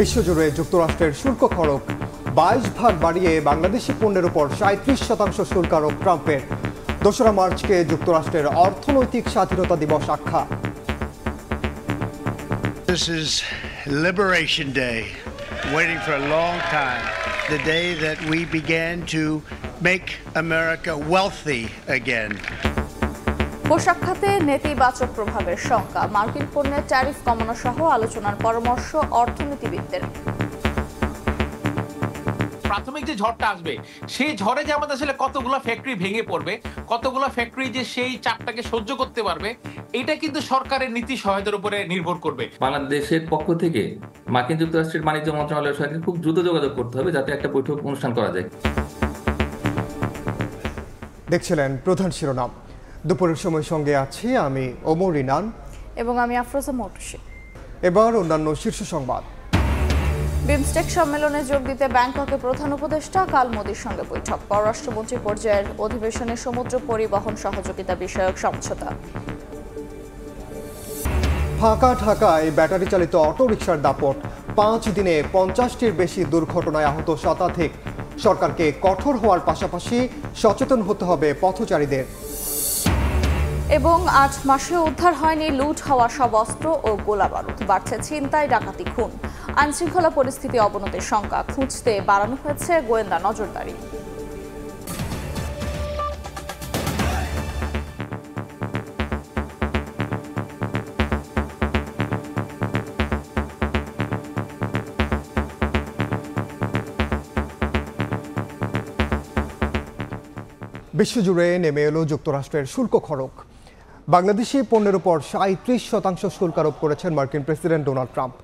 বিশ্বজুড়ে যুক্তরাষ্ট্রের শুল্ক খরচ 22 ভাগ বাড়িয়ে বাংলাদেশি পণ্যের উপর 37% শুল্ক আরোপ ট্রাম্পের। 2রা মার্চকে যুক্তরাষ্ট্রের অর্থনৈতিক স্বাধীনতা দিবস আখ্যা। This is Liberation Day, waiting for a long time. The day that we began to make America wealthy again. পোশাক খাতে নেতিবাচক প্রভাবের শঙ্কা, মার্কিন পণ্যের ট্যারিফ কমানো সহ আলোচনার পরামর্শ অর্থনীতিবিদদের। প্রাথমিক যে ঝড়টা আসবে সেই ঝড়ে যে আমাদের আসলে কতগুলো ফ্যাক্টরি ভেঙে পড়বে, কতগুলো ফ্যাক্টরি যে সেই চাপটাকে সহ্য করতে পারবে, এটা কিন্তু সরকারের নীতি সহায়তার উপরে নির্ভর করবে। বাংলাদেশের পক্ষ থেকে মার্কিন যুক্তরাষ্ট্রের বাণিজ্য মন্ত্রণালয়ের সঙ্গে খুব দ্রুত যোগাযোগ করতে হবে যাতে একটা বৈঠক অনুষ্ঠান করা যায়। দেখছিলেন প্রধান শিরোনাম। দুপুরের সময় সঙ্গে আছি আমি ওমর রিনান এবং আমি আফরোজা মৌটুসী। এবার অন্যান্য শীর্ষ সংবাদ। বিমস্টেক সম্মেলনে যোগ দিতে ব্যাংককে প্রধান উপদেষ্টা, কাল মোদির সঙ্গে বৈঠক। পররাষ্ট্রমন্ত্রী পর্যায়ের অধিবেশনে সমুদ্র পরিবহন সহযোগিতা বিষয়ক সমঝোতা। ফাঁকা ঢাকায় ব্যাটারি চালিত অটোরিকশার দাপট, 5 দিনে 50টির বেশি দুর্ঘটনায় আহত শতাধিক। সরকারকে কঠোর হওয়ার পাশাপাশি সচেতন হতে হবে পথচারীদের। এবং 8 মাসে উদ্ধার হয়নি লুট হওয়া সব অস্ত্র ও গোলাবারুদ, বাড়ছে ছিনতাই, ডাকাতি, খুন। আইনশৃঙ্খলা পরিস্থিতি অবনতির শঙ্কা, খুঁজতে বাড়ানো হয়েছে গোয়েন্দা নজরদারি। বিশ্বজুড়ে নেমে এলো যুক্তরাষ্ট্রের শুল্ক খরচ। বাংলাদেশি পণ্যের উপর 37% শুল্ক আরোপ করেছেন মার্কিন প্রেসিডেন্ট ডোনাল্ড ট্রাম্প।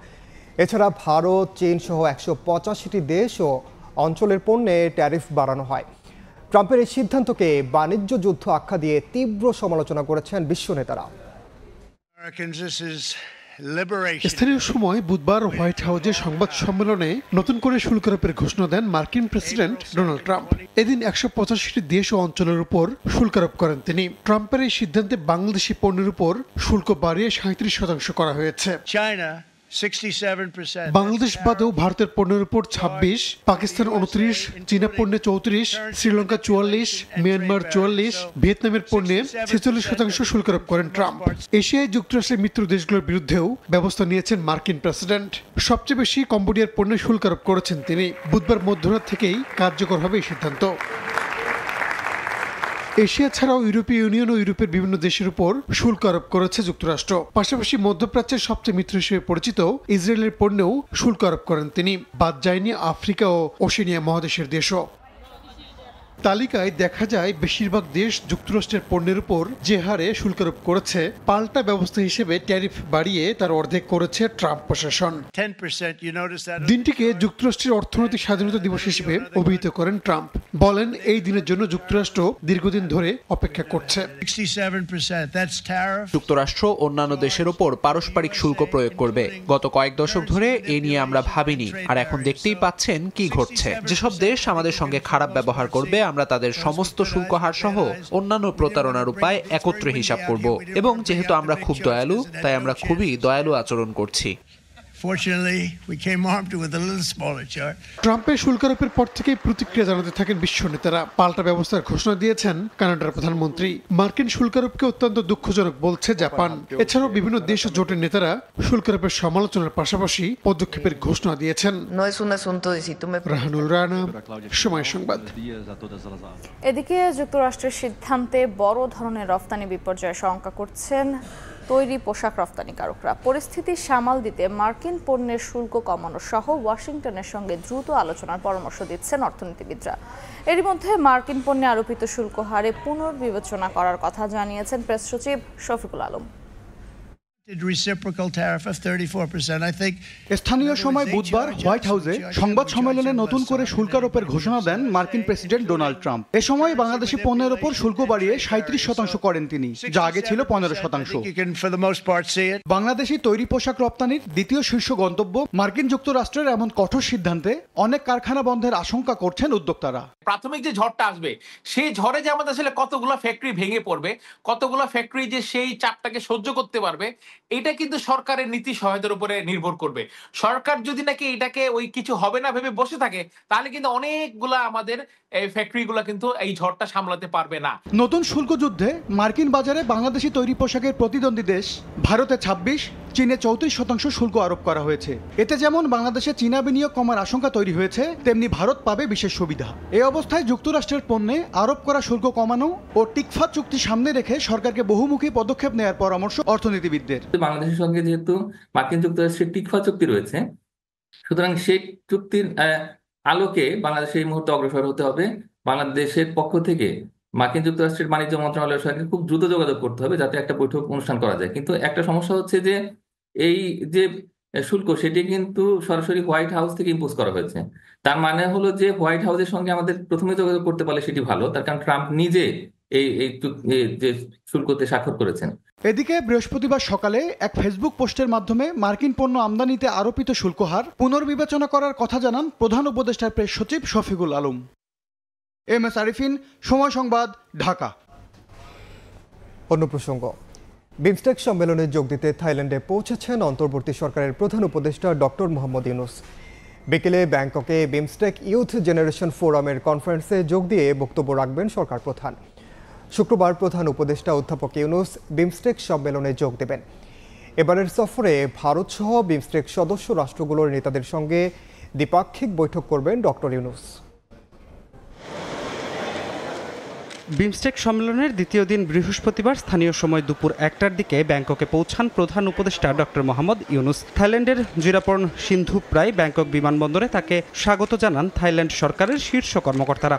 এছাড়া ভারত, চীন সহ 185টি দেশ ও অঞ্চলের পণ্যে ট্যারিফ বাড়ানো হয়। ট্রাম্পের এই সিদ্ধান্তকে বাণিজ্য যুদ্ধ আখ্যা দিয়ে তীব্র সমালোচনা করেছেন বিশ্ব নেতারা। স্থানীয় সময় বুধবার হোয়াইট হাউসে সংবাদ সম্মেলনে নতুন করে শুল্ক আরোপের ঘোষণা দেন মার্কিন প্রেসিডেন্ট ডোনাল্ড ট্রাম্প। এদিন 185টি দেশ ও অঞ্চলের উপর শুল্ক আরোপ করেন তিনি। ট্রাম্পের এই সিদ্ধান্তে বাংলাদেশি পণ্যের উপর শুল্ক বাড়িয়ে 37% করা হয়েছে। বাংলাদেশ বাদেও ভারতের পণ্যের উপর 26, পাকিস্তান 29, চীনা পণ্যে 34, শ্রীলঙ্কা 44, মিয়ানমার 44, ভিয়েতনামের পণ্যে 46% শুল্ক আরোপ করেন ট্রাম্প। এশিয়ায় যুক্তরাষ্ট্রের মিত্র দেশগুলোর বিরুদ্ধেও ব্যবস্থা নিয়েছেন মার্কিন প্রেসিডেন্ট। সবচেয়ে বেশি কম্বোডিয়ার পণ্যে শুল্ক আরোপ করেছেন তিনি। বুধবার মধ্যরাত থেকেই কার্যকর হবে এই সিদ্ধান্ত। এশিয়া ছাড়াও ইউরোপীয় ইউনিয়ন ও ইউরোপের বিভিন্ন দেশের উপর শুল্ক আরোপ করেছে যুক্তরাষ্ট্র। পাশাপাশি মধ্যপ্রাচ্যের সবচেয়ে মিত্র হিসেবে পরিচিত ইসরায়েলের পণ্যেও শুল্ক আরোপ করেন তিনি। বাদ যায়নি আফ্রিকা ও ওশেনিয়া মহাদেশের দেশও। তালিকায় দেখা যায় বেশিরভাগ দেশ যুক্তরাষ্ট্রের পণ্যের উপর যে হারে শুল্ক আরোপ করেছে, পাল্টা ব্যবস্থা হিসেবে ট্যারিফ বাড়িয়ে তার অর্ধেক করেছে ট্রাম্প প্রশাসন। দিনটিকে যুক্তরাষ্ট্রের অর্থনৈতিক স্বাধীনতা দিবস হিসেবে অভিহিত করেন ট্রাম্প। বলেন এই দিনের জন্য যুক্তরাষ্ট্র দীর্ঘদিন ধরে অপেক্ষা করছে। যুক্তরাষ্ট্র অন্যান্য দেশের উপর পারস্পরিক শুল্ক প্রয়োগ করবে। গত কয়েক দশক ধরে এ নিয়ে আমরা ভাবিনি, আর এখন দেখতেই পাচ্ছেন কি ঘটছে। যেসব দেশ আমাদের সঙ্গে খারাপ ব্যবহার করবে, আমরা তাদের সমস্ত শুল্ক হার সহ অন্যান্য প্রতারণার উপায় একত্রে হিসাব করব। এবং যেহেতু আমরা খুব দয়ালু, তাই আমরা খুবই দয়ালু আচরণ করছি। ট্রাম্পের শুল্ক আরোপের পর থেকেই প্রতিক্রিয়া জানাতে থাকেন বিশ্ব নেতারা। পাল্টা ব্যবস্থার ঘোষণা দিয়েছেন কানাডার প্রধানমন্ত্রী। মার্কিন শুল্ক আরোপকে অত্যন্ত দুঃখজনক বলছে জাপান। এছাড়াও বিভিন্ন দেশ ও জোটের নেতারা শুল্ক আরোপের সমালোচনার পাশাপাশি পদক্ষেপের ঘোষণা দিয়েছেন। রাহানুল রানা, সময় সংবাদ। এদিকে যুক্তরাষ্ট্রের সিদ্ধান্তে বড় ধরনের রফতানি বিপর্যয়ের শঙ্কা করছেন তৈরি পোশাক রফতানিকারকরা। পরিস্থিতি সামাল দিতে মার্কিন পণ্যের শুল্ক কমানো সহ ওয়াশিংটনের সঙ্গে দ্রুত আলোচনার পরামর্শ দিচ্ছেন অর্থনীতিবিদরা। এরই মধ্যে মার্কিন পণ্যে আরোপিত শুল্ক হারে পুনর্বিবেচনা করার কথা জানিয়েছেন প্রেস সচিব শফিকুল আলম। স্থানীয় সময় বুধবার হোয়াইট হাউসে সংবাদ সম্মেলনে নতুন করে শুল্ক আরোপের ঘোষণা দেন মার্কিন প্রেসিডেন্ট ডোনাল্ড ট্রাম্প। এ সময় বাংলাদেশি পণ্যের ওপর শুল্ক বাড়িয়ে 37% করেন তিনি, যা আগে ছিল 15%। বাংলাদেশি তৈরি পোশাক রপ্তানির দ্বিতীয় শীর্ষ গন্তব্য মার্কিন যুক্তরাষ্ট্রের এমন কঠোর সিদ্ধান্তে অনেক কারখানা বন্ধের আশঙ্কা করছেন উদ্যোক্তারা। প্রাথমিক যে ঝড়টা আসবে সেই ঝড়ে যে আমাদের আসলে কতগুলো ফ্যাক্টরি ভেঙে পড়বে, কতগুলো ফ্যাক্টরি যে সেই চাপটাকে সহ্য করতে পারবে, এটা কিন্তু সরকারের নীতি সহায়তার উপরে নির্ভর করবে। সরকার যদি নাকি এটাকে ওই কিছু হবে না ভেবে বসে থাকে, তাহলে কিন্তু অনেকগুলা আমাদের ফ্যাক্টরিগুলা কিন্তু এই ঝড়টা সামলাতে পারবে না। নতুন শুল্ক যুদ্ধে মার্কিন বাজারে বাংলাদেশি তৈরি পোশাকের প্রতিদ্বন্দ্বী দেশ ভারতে 26, চীনে 34% শুল্ক আরোপ করা হয়েছে। এতে যেমন বাংলাদেশে চীনা বিনিয়োগ কমার আশঙ্কা তৈরি হয়েছে, তেমনি ভারত পাবে বিশেষ সুবিধা। এই অবস্থায় যুক্তরাষ্ট্রের পণ্যে আরোপ করা শুল্ক কমানো ও টিকফা চুক্তি সামনে রেখে সরকারকে বহুমুখী পদক্ষেপ নেওয়ার পরামর্শ অর্থনীতিবিদদের। বাংলাদেশের সঙ্গে যেহেতু মার্কিন যুক্তরাষ্ট্রের টিকফা চুক্তি রয়েছে, সুতরাং সেই চুক্তির আলোকে বাংলাদেশে এই মুহূর্তে অগ্রসর হতে হবে। বাংলাদেশের পক্ষ থেকে মার্কিন যুক্তরাষ্ট্রের বাণিজ্য মন্ত্রণালয়ের সঙ্গে খুব দ্রুত যোগাযোগ করতে হবে যাতে একটা বৈঠক অনুষ্ঠান করা যায়। কিন্তু একটা সমস্যা হচ্ছে যে এই যে শুল্ক সেটি কিন্তু সরাসরি হোয়াইট হাউস থেকে ইম্পোজ করা হয়েছে। তার মানে হলো যে হোয়াইট হাউসের সঙ্গে আমাদের প্রথমে যোগাযোগ করতে পারলে সেটি ভালো, তার কারণ ট্রাম্প নিজে এই যে শুল্কতে স্বাক্ষর করেছেন। এদিকে বৃহস্পতিবার সকালে এক ফেসবুক পোস্টের মাধ্যমে মার্কিন পণ্য আমদানিতে আরোপিত শুল্ক হার পুনর্বিবেচনা করার কথা জানান প্রধান উপদেষ্টার প্রেস সচিব শফিকুল আলম। MS আরিফিন, সময় সংবাদ, ঢাকা। অন্য প্রসঙ্গ, বিমস্টেক সম্মেলনে যোগ দিতে থাইল্যান্ডে পৌঁছেছেন অন্তর্বর্তী সরকারের প্রধান উপদেষ্টা ডক্টর মোহাম্মদ ইউনূস। বিকেলে ব্যাংককে বিমস্টেক ইউথ জেনারেশন ফোরামের কনফারেন্সে যোগ দিয়ে বক্তব্য রাখবেন সরকার প্রধান। শুক্রবার প্রধান উপদেষ্টা অধ্যাপক ইউনূস বিমস্টেক সম্মেলনে যোগ দেবেন। এবারের সফরে ভারতসহ বিমস্টেক সদস্য রাষ্ট্রগুলোর নেতাদের সঙ্গে দ্বিপাক্ষিক বৈঠক করবেন ডক্টর ইউনূস। বিমস্টেক সম্মেলনের দ্বিতীয় দিন বৃহস্পতিবার স্থানীয় সময় দুপুর 1টার দিকে ব্যাংককে পৌঁছান প্রধান উপদেষ্টা ডক্টর মোহাম্মদ ইউনূস। থাইল্যান্ডের জিরাপর্ণ সিন্ধু প্রায় ব্যাংকক বিমানবন্দরে তাকে স্বাগত জানান থাইল্যান্ড সরকারের শীর্ষ কর্মকর্তারা।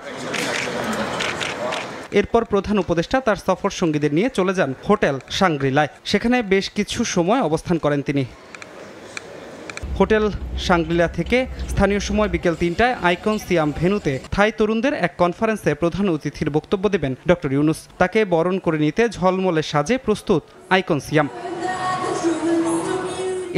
এরপর প্রধান উপদেষ্টা তার সফর সঙ্গীদের নিয়ে চলে যান হোটেল সাংগ্রিলায়। সেখানে বেশ কিছু সময় অবস্থান করেন তিনি। হোটেল সাংগ্রিলা থেকে স্থানীয় সময় বিকেল 3টায় আইকন সিয়াম ভেন্যুতে থাই তরুণদের এক কনফারেন্সে প্রধান অতিথির বক্তব্য দেবেন ডক্টর ইউনূস। তাকে বরণ করে নিতে ঝলমলে সাজে প্রস্তুত আইকন সিয়াম।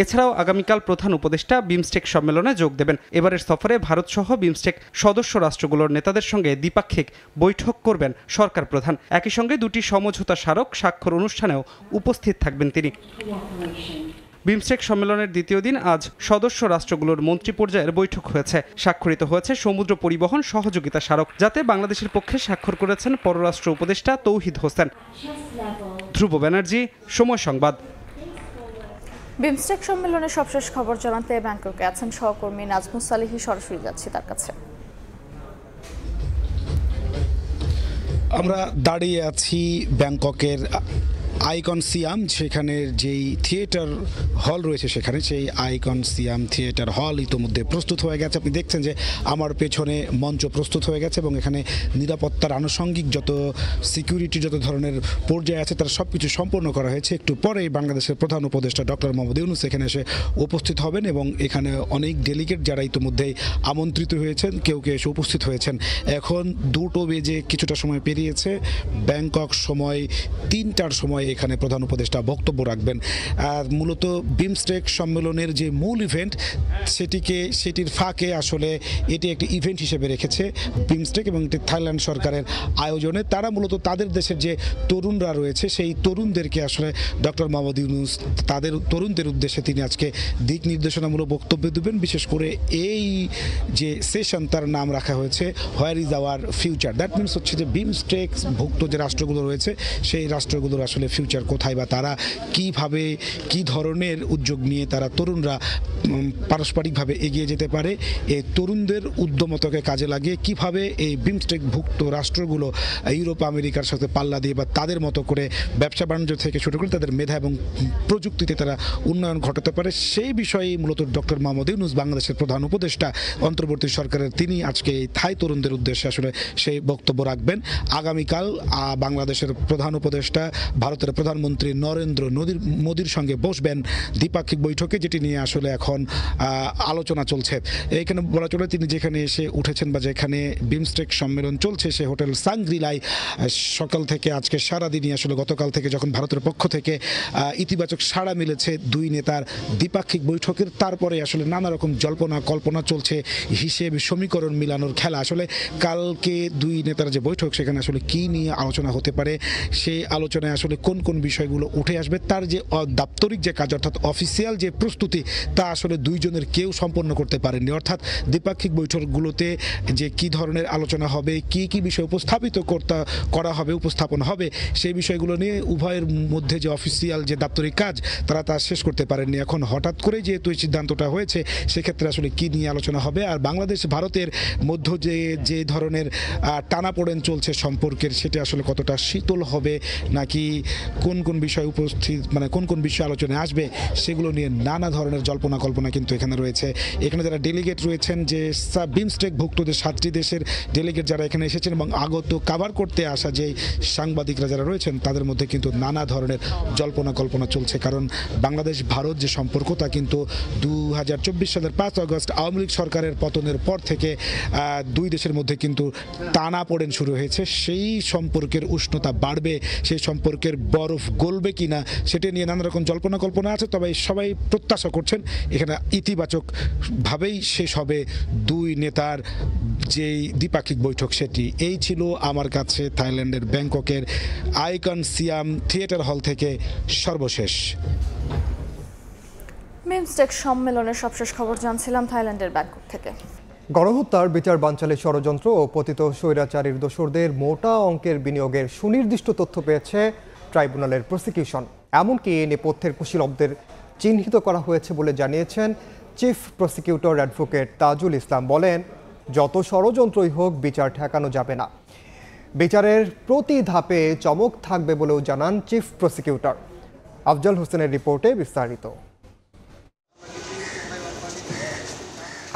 এছাড়াও আগামীকাল প্রধান উপদেষ্টা বিমস্টেক সম্মেলনে যোগ দেবেন। এবারের সফরে ভারতসহ বিমস্টেক সদস্য রাষ্ট্রগুলোর নেতাদের সঙ্গে দ্বিপাক্ষিক বৈঠক করবেন সরকার প্রধান। একই সঙ্গে দুটি সমঝোতা স্মারক স্বাক্ষর অনুষ্ঠানেও উপস্থিত থাকবেন তিনি। বিমস্টেক সম্মেলনের দ্বিতীয় দিন আজ সদস্য রাষ্ট্রগুলোর মন্ত্রী পর্যায়ের বৈঠক হয়েছে। স্বাক্ষরিত হয়েছে সমুদ্র পরিবহন সহযোগিতা স্মারক, যাতে বাংলাদেশের পক্ষে স্বাক্ষর করেছেন পররাষ্ট্র উপদেষ্টা তৌহিদ হোসেন। ধ্রুব ব্যানার্জি, সময় সংবাদ। বিমস্টেক সম্মেলনের সবশেষ খবর জানাতে ব্যাংককে আছেন সহকর্মী নাজমুস সালিহি, সরাসরি যাচ্ছি তার কাছে। আমরা দাঁড়িয়ে আছি ব্যাংককের আইকন সিয়াম, সেখানে যেই থিয়েটার হল রয়েছে সেখানে সেই আইকন সিয়াম থিয়েটার হল ইতোমধ্যে প্রস্তুত হয়ে গেছে। আপনি দেখছেন যে আমার পেছনে মঞ্চ প্রস্তুত হয়ে গেছে এবং এখানে নিরাপত্তার আনুষঙ্গিক যত সিকিউরিটি যত ধরনের পর্যায়ে আছে তার সব কিছু সম্পন্ন করা হয়েছে। একটু পরেই বাংলাদেশের প্রধান উপদেষ্টা ডক্টর মোহাম্মদ ইউনূস এখানে এসে উপস্থিত হবেন এবং এখানে অনেক ডেলিগেট যারা ইতোমধ্যেই আমন্ত্রিত হয়েছেন কেউ কেউ এসে উপস্থিত হয়েছেন। এখন 2টো বেজে কিছুটা সময় পেরিয়েছে, ব্যাংকক সময় 3টার সময় এখানে প্রধান উপদেষ্টা বক্তব্য রাখবেন। আর মূলত বিমস্টেক সম্মেলনের যে মূল ইভেন্ট সেটির ফাঁকে আসলে এটি একটি ইভেন্ট হিসেবে রেখেছে বিমস্টেক এবং এটি থাইল্যান্ড সরকারের আয়োজনে। তারা মূলত তাদের দেশের যে তরুণরা রয়েছে সেই তরুণদেরকে আসলে ডক্টর মোহাম্মদ ইউনূস তাদের তরুণদের উদ্দেশ্যে তিনি আজকে দিক নির্দেশনামূলক বক্তব্য দেবেন। বিশেষ করে এই যে সেশন তার নাম রাখা হয়েছে where is our future. That means হচ্ছে যে বিমস্টেক ভুক্ত যে রাষ্ট্রগুলো রয়েছে সেই রাষ্ট্রগুলোর আসলে ফিউচার কোথায় বা তারা কিভাবে কি ধরনের উদ্যোগ নিয়ে তারা তরুণরা পারস্পরিকভাবে এগিয়ে যেতে পারে, এই তরুণদের উদ্যমতাকে কাজে লাগিয়ে কিভাবে এই বিমস্টেক ভুক্ত রাষ্ট্রগুলো ইউরোপ আমেরিকার সাথে পাল্লা দিয়ে বা তাদের মতো করে ব্যবসা বাণিজ্য থেকে শুরু করে তাদের মেধা এবং প্রযুক্তিতে তারা উন্নয়ন ঘটাতে পারে, সেই বিষয়ে মূলত ডক্টর মোহাম্মদ ইউনূস বাংলাদেশের প্রধান উপদেষ্টা অন্তর্বর্তী সরকারের তিনি আজকে এই থাই তরুণদের উদ্দেশ্যে আসলে সেই বক্তব্য রাখবেন। আগামীকাল বাংলাদেশের প্রধান উপদেষ্টা ভারতের প্রধানমন্ত্রী নরেন্দ্র মোদীর সঙ্গে বসবেন দ্বিপাক্ষিক বৈঠকে, যেটি নিয়ে আসলে এখন আলোচনা চলছে। এখানে বলা চলে তিনি যেখানে এসে উঠেছেন বা যেখানে বিমস্টেক সম্মেলন চলছে সে হোটেল সাংগ্রিলায় সকাল থেকে আজকে সারাদিনই আসলে গতকাল থেকে যখন ভারতের পক্ষ থেকে ইতিবাচক সাড়া মিলেছে দুই নেতার দ্বিপাক্ষিক বৈঠকের, তারপরে আসলে নানা রকম জল্পনা কল্পনা চলছে, হিসেব সমীকরণ মিলানোর খেলা। আসলে কালকে দুই নেতার যে বৈঠক সেখানে আসলে কি নিয়ে আলোচনা হতে পারে, সেই আলোচনায় আসলে কোন কোন কোন বিষয়গুলো উঠে আসবে তার যে দাপ্তরিক যে কাজ অর্থাৎ অফিসিয়াল যে প্রস্তুতি তা আসলে দুইজনের কেউ সম্পন্ন করতে পারেননি। অর্থাৎ দ্বিপাক্ষিক বৈঠকগুলোতে যে কি ধরনের আলোচনা হবে, কি কি বিষয় উপস্থাপিত করা হবে, উপস্থাপন হবে, সেই বিষয়গুলো নিয়ে উভয়ের মধ্যে যে অফিসিয়াল যে দাপ্তরিক কাজ তারা তা শেষ করতে পারেননি। এখন হঠাৎ করে যেহেতু এই সিদ্ধান্তটা হয়েছে সেক্ষেত্রে আসলে কি নিয়ে আলোচনা হবে, আর বাংলাদেশ ভারতের মধ্য যে ধরনের টানাপোড়েন চলছে সম্পর্কের সেটা আসলে কতটা শীতল হবে নাকি কোন কোন বিষয় কোন কোন বিষয় আলোচনায় আসবে সেগুলো নিয়ে নানা ধরনের জল্পনা কল্পনা কিন্তু এখানে রয়েছে। এখানে যারা ডেলিগেট রয়েছেন, যে বিমস্টেক ভুক্ত যে 7টি দেশের ডেলিগেট যারা এখানে এসেছেন এবং আগত কাভার করতে আসা যে সাংবাদিকরা যারা রয়েছেন তাদের মধ্যে কিন্তু নানা ধরনের জল্পনা কল্পনা চলছে। কারণ বাংলাদেশ ভারত যে সম্পর্ক তা কিন্তু 2024 সালের 5 আগস্ট আওয়ামী লীগ সরকারের পতনের পর থেকে দুই দেশের মধ্যে কিন্তু টানাপোড়েন শুরু হয়েছে। সেই সম্পর্কের উষ্ণতা বাড়বে, সেই সম্পর্কের বরফ গলবে কিনা সেটা নিয়ে নানা রকম জল্পনা কল্পনা আছে। তবে সবাই প্রত্যাশা করছেন এখানে ইতিবাচকভাবেই শেষ হবে দুই নেতার যেই দ্বিপাক্ষিক বৈঠক সেটি। এই ছিল আমার কাছে থাইল্যান্ডের ব্যাংককের আইকন সিয়াম থিয়েটার হল থেকে সর্বশেষ। বিমস্টেক সম্মেলনের সবশেষ খবর জানছিলাম থাইল্যান্ডের ব্যাংকক থেকে। গণহত্যার বিচার বানচালের ষড়যন্ত্র ও পতিত স্বৈরাচারীর দোসরদের মোটা অঙ্কের বিনিয়োগের সুনির্দিষ্ট তথ্য পেয়েছে ট্রাইব্যুনালের প্রসিকিউশন। এমনকি নেপথ্যের কুশীলবদের চিহ্নিত করা হয়েছে বলে জানিয়েছেন chief prosecutor advocate Tajul Islam. বলেন, যত ষড়যন্ত্রই হোক বিচার ঠেকানো যাবে না। বিচারের প্রতি ধাপে চমক থাকবে বলেও জানান চিফ প্রসিকিউটর। আফজল হোসেনের রিপোর্টে বিস্তারিত।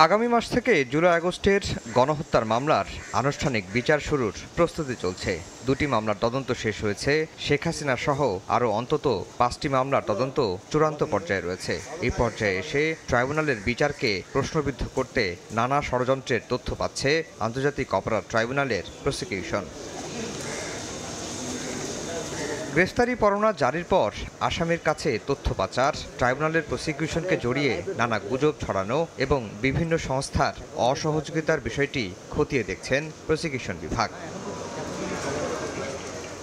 আগামী মাস থেকে জুলাই আগস্টের গণহত্যার মামলার আনুষ্ঠানিক বিচার শুরুর প্রস্তুতি চলছে। 2টি মামলার তদন্ত শেষ হয়েছে। শেখ হাসিনা সহ আরও অন্তত 5টি মামলার তদন্ত চূড়ান্ত পর্যায়ে রয়েছে। এই পর্যায়ে এসে ট্রাইব্যুনালের বিচারকে প্রশ্নবিদ্ধ করতে নানা ষড়যন্ত্রের তথ্য পাচ্ছে আন্তর্জাতিক অপরাধ ট্রাইব্যুনালের প্রসিকিউশন। গ্রেফতারি পরোয়ানা জারির পর আসামির কাছে তথ্য পাচার, ট্রাইব্যুনালের প্রসিকিউশনকে জড়িয়ে নানা গুজব ছড়ানো এবং বিভিন্ন সংস্থার অসহযোগিতার বিষয়টি খতিয়ে দেখছেন প্রসিকিউশন বিভাগ।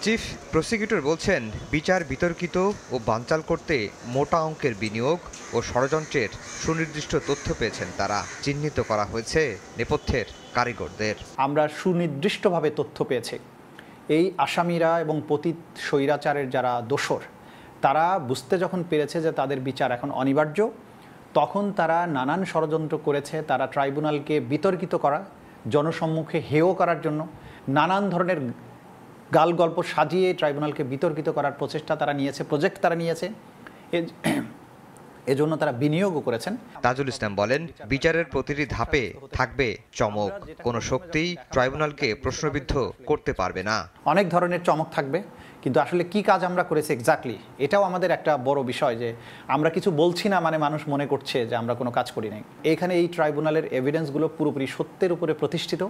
চিফ প্রসিকিউটর বলছেন, বিচার বিতর্কিত ও বানচাল করতে মোটা অঙ্কের বিনিয়োগ ও ষড়যন্ত্রের সুনির্দিষ্ট তথ্য পেয়েছেন তারা। চিহ্নিত করা হয়েছে নেপথ্যের কারিগরদের। আমরা সুনির্দিষ্টভাবে তথ্য পেয়েছি এই আসামিরা এবং পতিত স্বৈরাচারের যারা দোসর তারা বুঝতে যখন পেরেছে যে তাদের বিচার এখন অনিবার্য, তখন তারা নানান ষড়যন্ত্র করেছে। তারা ট্রাইব্যুনালকে বিতর্কিত করা, জনসম্মুখে হেয় করার জন্য নানান ধরনের গাল গল্প সাজিয়ে ট্রাইব্যুনালকে বিতর্কিত করার প্রচেষ্টা তারা নিয়েছে, প্রজেক্ট তারা নিয়েছে। এজন্য তারা বিনিয়োগও করেছেন। তাজুল ইসলাম বলেন, বিচারের প্রতিটি ধাপে থাকবে চমক। কোনো শক্তি ট্রাইব্যুনালকে প্রশ্নবিদ্ধ করতে পারবে না। অনেক ধরনের চমক থাকবে, কিন্তু আসলে কি কাজ আমরা করেছি এক্স্যাক্টলি এটাও আমাদের একটা বড় বিষয়। যে আমরা কিছু বলছি না মানে মানুষ মনে করছে যে আমরা কোনো কাজ করি নাই। এখানে এই ট্রাইব্যুনালের এভিডেন্সগুলো পুরোপুরি সত্যের উপরে প্রতিষ্ঠিত।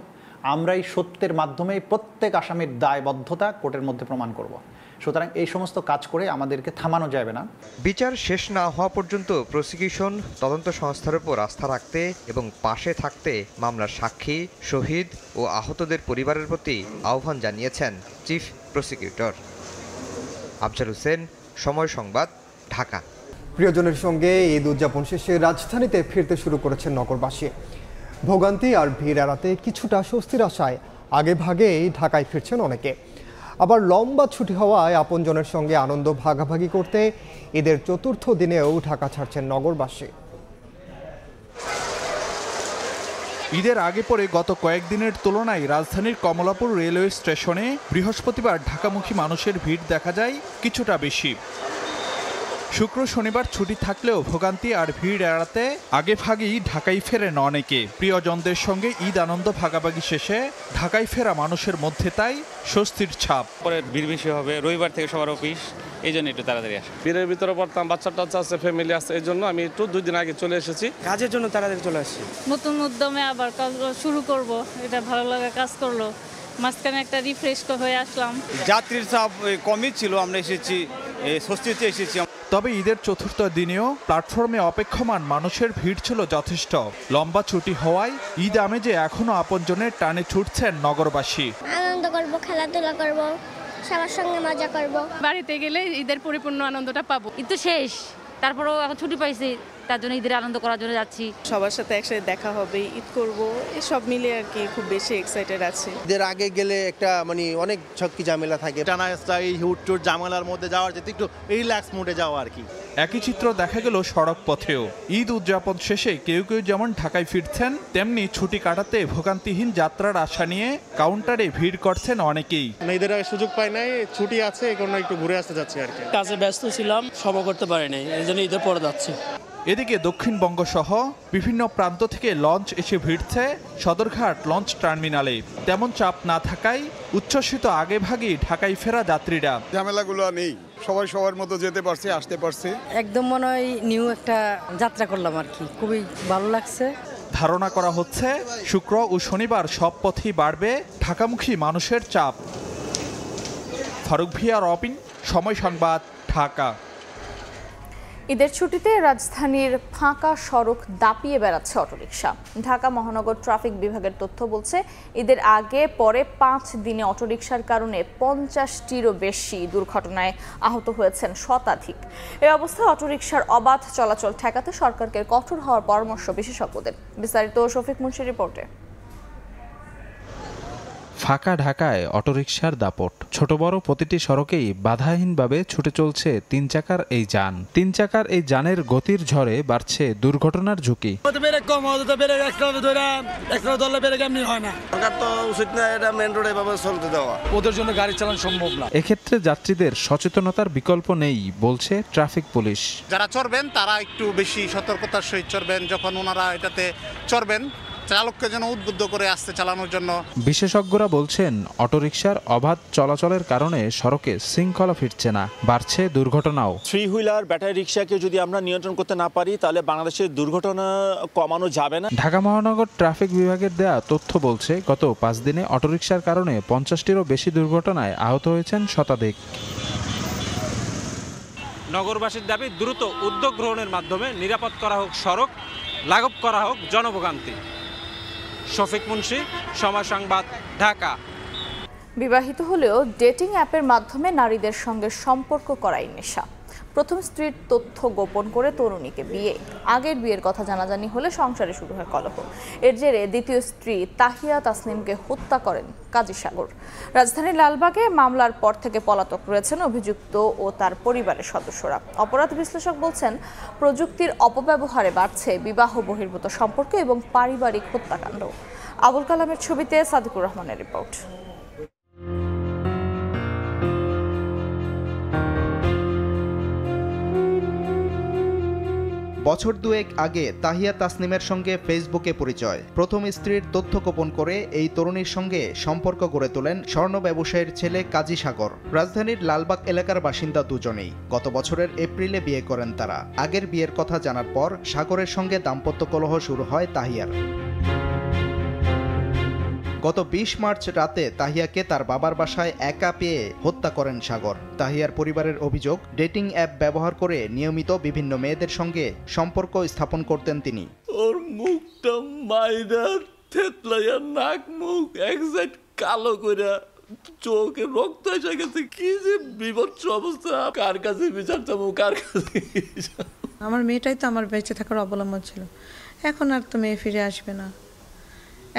আমরা এই সত্যের মাধ্যমেই প্রত্যেক আসামির দায়বদ্ধতা কোর্টের মধ্যে প্রমাণ করব। সুতরাং এই সমস্ত কাজ করে আমাদেরকে থামানো যাবে না। বিচার শেষ না হওয়া পর্যন্ত প্রসিকিউশন তদন্ত সংস্থার উপর আস্থা রাখতে এবং পাশে থাকতে মামলার সাক্ষী, শহীদ ও আহতদের পরিবারের প্রতি আহ্বান জানিয়েছেন চিফ প্রসিকিউটর। আফজল হোসেন, সময় সংবাদ, ঢাকা। প্রিয়জনের সঙ্গে ঈদ উদযাপন শেষে রাজধানীতে ফিরতে শুরু করেছেন নগরবাসী। ভোগান্তি আর ভিড় এড়াতে কিছুটা স্বস্তির আশায় আগে ভাগেই ঢাকায় ফিরছেন অনেকে। আবার লম্বা ছুটি হওয়ায় আপনজনের সঙ্গে আনন্দ ভাগাভাগি করতে ঈদের 4র্থ দিনেও ঢাকা ছাড়ছেন নগরবাসী। ঈদের আগে পরে গত কয়েকদিনের তুলনায় রাজধানীর কমলাপুর রেলওয়ে স্টেশনে বৃহস্পতিবার ঢাকামুখী মানুষের ভিড় দেখা যায় কিছুটা বেশি। শুক্র শনিবার ছুটি থাকলেও ভোগান্তি আর ভিড় এড়াতে আগে ভাগেই ঢাকায় ফেরেন অনেকে। প্রিয়জনদের সঙ্গে ঈদ আনন্দ ভাগাভাগি শেষে ঢাকায় ফেরা মানুষের মধ্যে তাই স্বস্তির ছাপ। পরে ভিড় বেশি হবে, রবিবার থেকে সবার অফিস, এই জন্য একটু তাড়াতাড়ি আসে। ভিড়ের ভিতরে পড়তাম, বাচ্চা টাচ্চা আছে, ফ্যামিলি আছে, এই জন্য আমি একটু 2 দিন আগে চলে এসেছি। কাজের জন্য তাড়াতাড়ি চলে আসছি। নতুন উদ্যমে আবার কাজ শুরু করব, এটা ভালো লাগা কাজ করলো। মাঝখানে একটা রিফ্রেশ হয়ে আসলাম। যাত্রীর চাপ কমই ছিল, আমরা এসেছি স্বস্তিতে এসেছি। তবে ঈদের 4র্থ দিনেও প্ল্যাটফর্মে অপেক্ষমান মানুষের ভিড় ছিল যথেষ্ট। লম্বা ছুটি হওয়ায় ঈদ আমেজে এখনো আপনজনের টানে ছুটছেন নগরবাসী। আনন্দ করব, খেলাধুলা করব, সবার সঙ্গে মজা করব। বাড়িতে গেলে ঈদের পরিপূর্ণ আনন্দটা পাবো। ঈদ তো শেষ, তারপরেও এখন ছুটি পাইছি, তার জন্য ঈদের আনন্দ করার জন্য যাচ্ছি। সবার সাথে একসাথে দেখা হবে, ঈদ করব, এই সব মিলে আর কি খুব বেশি এক্সাইটেড আছে। ঈদের আগে গেলে একটা অনেক ঝক্কি ঝামেলা থাকে, টানা স্টাইল হুট টুট ঝামেলার মধ্যে যাওয়ার যেতে একটু রিল্যাক্স মুডে যাওয়া আর কি। একই চিত্র দেখা গেল সড়ক পথেও। ঈদ উদযাপন শেষে কেউ কেউ যেমন ঢাকায় ফিরছেন, তেমনি ছুটি কাটাতে ভোগান্তিহীন যাত্রার আশা নিয়ে কাউন্টারে ভিড় করছেন অনেকেই। ঈদের আগে সুযোগ পাই নাই, ছুটি আছে, এখন একটু ঘুরে আসতে যাচ্ছি আর কি। কাজে ব্যস্ত ছিলাম, সময় করতে পারি নাই, এই জন্য ঈদের পরে যাচ্ছি। এদিকে দক্ষিণবঙ্গ সহ বিভিন্ন প্রান্ত থেকে লঞ্চ এসে ভিড়ছে সদরঘাট লঞ্চ টার্মিনালে। তেমন চাপ না থাকায় উচ্ছ্বসিত আগেভাগেই ঢাকায় ফেরা যাত্রীরা। ঝামেলাগুলো নেই, সবাই সবার মতো যেতে পারছে, আসতে পারছে। একদম মনে হয় নিউ একটা যাত্রা করলাম আর কি, খুবই ভালো লাগছে। ধারণা করা হচ্ছে শুক্র ও শনিবার সব পথেই বাড়বে ঢাকামুখী মানুষের চাপ। ফারুক ভিয়া, রবিন, সময় সংবাদ, ঢাকা। ঈদের ছুটিতে রাজধানীর ফাঁকা সড়ক দাপিয়ে বেড়াচ্ছে অটোরিকশা। ঢাকা মহানগর ট্রাফিক বিভাগের তথ্য বলছে, ঈদের আগে পরে 5 দিনে অটোরিকশার কারণে 50টিরও বেশি দুর্ঘটনায় আহত হয়েছেন শতাধিক। এই অবস্থায় অটোরিকশার অবাধ চলাচল ঠেকাতে সরকারকে কঠোর হওয়ার পরামর্শ বিশেষজ্ঞদের। বিস্তারিত শফিক মুন্সির রিপোর্টে। ফাঁকা ঢাকায় অটোরিকশার দাপট। ছোট বড় প্রতিটি সড়কেই বাধাহীনভাবে ছুটে চলছে 3 চাকার এই যান। 3 চাকার এই যানের গতির ঝড়ে বাড়ছে দুর্ঘটনার ঝুঁকি। ওদের জন্য গাড়ি চালানো সম্ভব না। এক্ষেত্রে যাত্রীদের সচেতনতার বিকল্প নেই বলছে ট্রাফিক পুলিশ। যারা চড়বেন তারা একটু বেশি সতর্কতার সহিত চড়বেন। যখন ওনারা এটাতে চড়বেন, চালককে যেন উদ্বুদ্ধ করে আস্তে চালানোর জন্য। বিশেষজ্ঞরা বলছেন, অটোরিকশার অবাধ চলাচলের কারণে সড়কে শৃঙ্খলা ফিরছে না, বাড়ছে দুর্ঘটনাও। 3 হুইলার ব্যাটারি রিকশাকে যদি আমরা নিয়ন্ত্রণ করতে না পারি, তাহলে বাংলাদেশের দুর্ঘটনা কমানো যাবে না। ঢাকা মহানগর ট্রাফিক বিভাগের দেয়া তথ্য বলছে, গত 5 দিনে অটোরিকশার কারণে 50টিরও বেশি দুর্ঘটনায় আহত হয়েছেন শতাধিক। নগরবাসীর দাবি, দ্রুত উদ্যোগ গ্রহণের মাধ্যমে নিরাপদ করা হোক সড়ক, লাঘব করা হোক জনভোগান্তি। শফিক মুন্সি, সময় সংবাদ, ঢাকা। বিবাহিত হলেও ডেটিং অ্যাপের মাধ্যমে নারীদের সঙ্গে সম্পর্ক করাই নেশা। প্রথম স্ত্রীর তথ্য গোপন করে তরুণীকে বিয়ে, আগের বিয়ের কথা জানাজানি হলে সংসারে শুরু হয় কলহ। এর জেরে দ্বিতীয় স্ত্রী তাহিয়া তাসনিমকে হত্যা করেন কাজী সাগর। রাজধানীর লালবাগে মামলার পর থেকে পলাতক রয়েছেন অভিযুক্ত ও তার পরিবারের সদস্যরা। অপরাধ বিশ্লেষক বলছেন, প্রযুক্তির অপব্যবহারে বাড়ছে বিবাহ বহির্ভূত সম্পর্ক এবং পারিবারিক হত্যাকাণ্ড। আবুল কালামের ছবিতে সাদিকুর রহমানের রিপোর্ট। বছর দুয়েক আগে তাহিয়া তাসনিমের সঙ্গে ফেসবুকে পরিচয়। প্রথম স্ত্রীর তথ্য গোপন করে এই তরুণীর সঙ্গে সম্পর্ক গড়ে তোলেন স্বর্ণ ব্যবসায়ীর ছেলে কাজী সাগর। রাজধানীর লালবাগ এলাকার বাসিন্দা দুজনেই। গত বছরের এপ্রিলে বিয়ে করেন তারা। আগের বিয়ের কথা জানার পর সাগরের সঙ্গে দাম্পত্য কলহ শুরু হয় তাহিয়ার। গত 20 মার্চ রাতে তাহিয়াকে তার বাবার বাসায় একা পেয়ে হত্যা করেন সাগর। তাহিয়ার পরিবারের অভিযোগ, ডেটিং অ্যাপ ব্যবহার করে নিয়মিত বিভিন্ন মেয়েদের সঙ্গে সম্পর্ক স্থাপন করতেন তিনি। ওর মুখটা মাইরা থেতলাইয়া নাক মুখ একজাক্ট কালো করে, চোখে রক্ত এসে গেছে। কি যে বিভৎস অবস্থা! কার কাছে বিচার চাবো, কার কাছে? আমার মেয়েটাই তো আমার বেঁচে থাকার অবলম্বন ছিল। এখন আর তো মেয়ে ফিরে আসবে না।